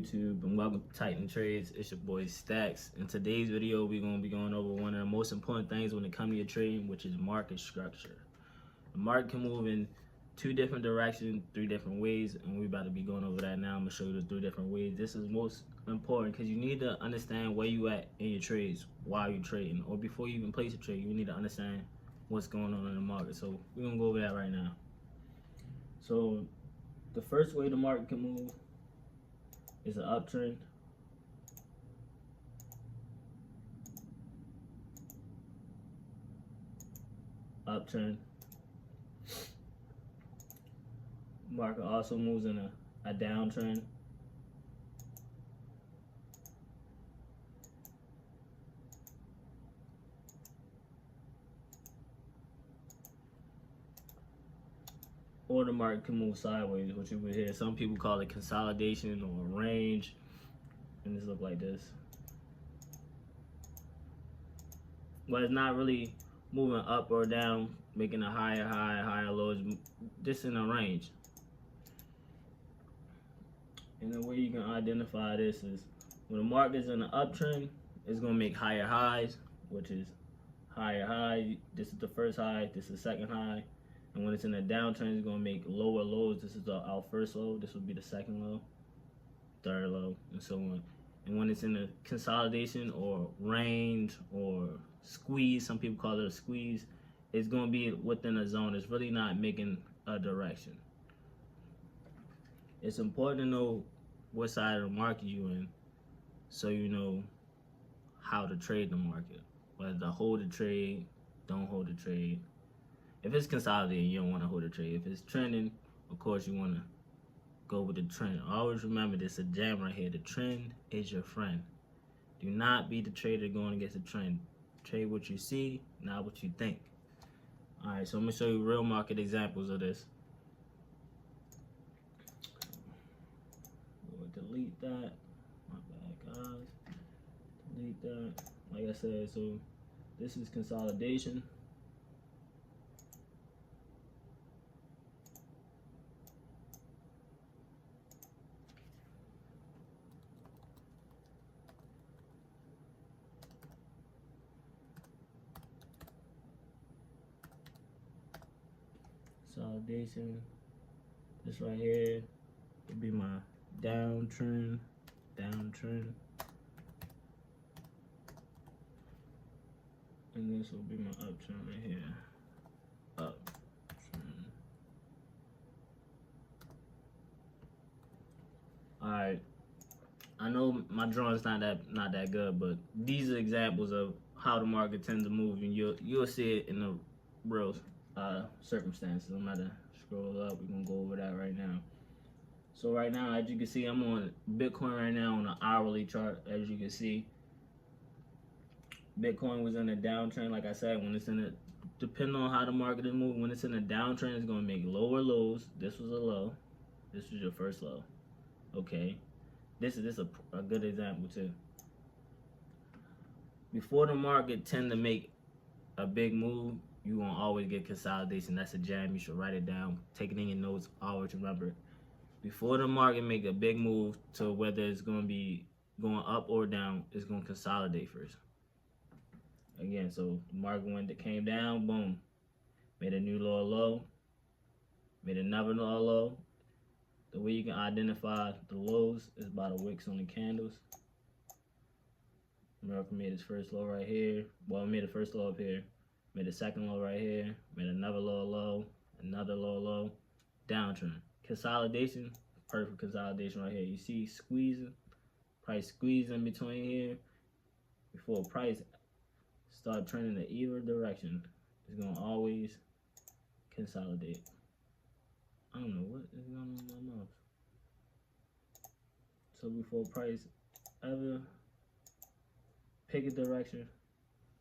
YouTube, and welcome to Titan Trades. It's your boy Stackz. In today's video, we're going to be going over one of the most important things when it comes to your trading, which is market structure. The market can move in two different directions, three different ways, and we're about to be going over that now. I'm going to show you the three different ways. This is most important because you need to understand where you at in your trades while you're trading, or before you even place a trade. You need to understand what's going on in the market. So we're going to go over that right now. So the first way the market can move is an uptrend. Uptrend. Market also moves in a downtrend. Or the market can move sideways, which you would hear some people call it consolidation or range. And this look like this. But it's not really moving up or down, making a higher high, higher low. It's just in a range. And the way you can identify this is when the market is in an uptrend, it's going to make higher highs, which is higher high. This is the first high, this is the second high. And when it's in a downtrend, it's going to make lower lows. This is our first low. This would be the second low, third low, and so on. And when it's in a consolidation or range or squeeze, some people call it a squeeze, it's going to be within a zone. It's really not making a direction. It's important to know what side of the market you're in so you know how to trade the market. Whether to hold the trade, don't hold the trade. If it's consolidating, you don't want to hold a trade. If it's trending, of course, you want to go with the trend. Always remember this, a jam right here. The trend is your friend. Do not be the trader going against the trend. Trade what you see, not what you think. All right, so I'm going to show you real market examples of this. We'll delete that. My bad, guys. Delete that. Like I said, so this is consolidation. Consolidation. This right here would be my downtrend. And this will be my uptrend right here. Uptrend. Alright. I know my drawing's not that good, but these are examples of how the market tends to move, and you'll see it in the real circumstances. I'm about to scroll up. We're gonna go over that right now. So right now, as you can see, I'm on Bitcoin right now on an hourly chart. As you can see, Bitcoin was in a downtrend. Like I said, when it's in a, depending on how the market is moving, when it's in a downtrend, it's gonna make lower lows. This was a low. This was your first low. Okay, this is a good example too. Before the market tend to make a big move, you're gonna always get consolidation. That's a jam. You should write it down. Take it in your notes. Always remember it. Before the market make a big move to whether it's gonna be going up or down, it's gonna consolidate first. Again, so the market when it came down, boom, made a new lower low, made another lower low. The way you can identify the lows is by the wicks on the candles. America made its first low right here. Well, it made the first low up here. Made a second low right here. Made another lower low. Another lower low. Downtrend. Consolidation. Perfect consolidation right here. You see squeezing. Price squeezing between here. Before price start trending in either direction, it's going to always consolidate. I don't know what is going on with my mouse. So before price ever pick a direction,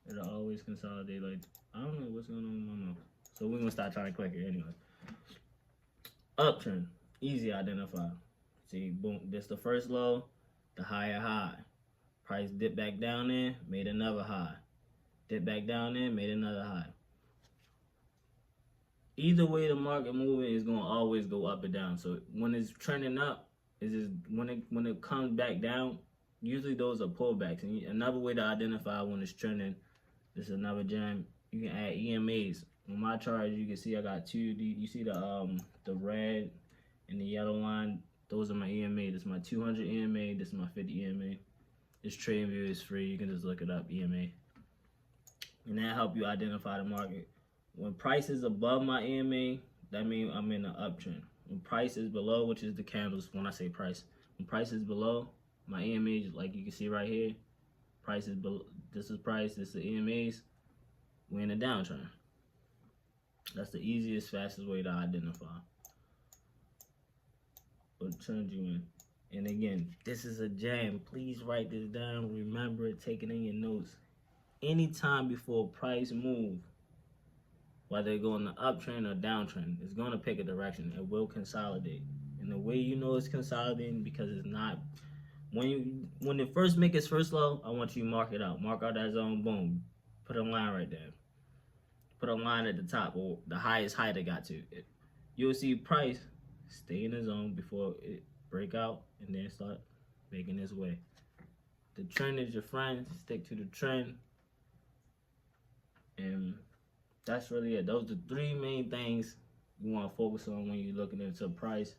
it'll always consolidate. Like, I don't know what's going on with my mouse. So we're going to start trying to click it anyway. Uptrend. Easy to identify. See, boom. This the first low, the higher high. Price dipped back down there, made another high. Dipped back down there, made another high. Either way the market moving is going to always go up and down. So when it's trending up, is just when it comes back down, usually those are pullbacks. And another way to identify when it's trending, this is another gem. You can add EMAs. On my chart, you can see I got two. You see the red and the yellow line? Those are my EMA. This is my 200 EMA. This is my 50 EMA. This trading view is free. You can just look it up, EMA. And that help you identify the market. When price is above my EMA, that means I'm in an uptrend. When price is below, which is the candles, when I say price, when price is below my EMAs, like you can see right here, price is below. This is price. This is the EMAs. We're in a downtrend. That's the easiest, fastest way to identify what trend you in. And again, this is a jam. Please write this down. Remember it. Take it in your notes. Anytime before price move, whether it go in the uptrend or downtrend, it's going to pick a direction. It will consolidate. And the way you know it's consolidating, because it's not. When it first make its first low, I want you to mark it out. Mark out that zone. Boom. Put a line right there. Put a line at the top or the highest height it got to. You'll see price stay in the zone before it break out and then start making its way. The trend is your friend. Stick to the trend. And that's really it. Those are the three main things you want to focus on when you're looking into price.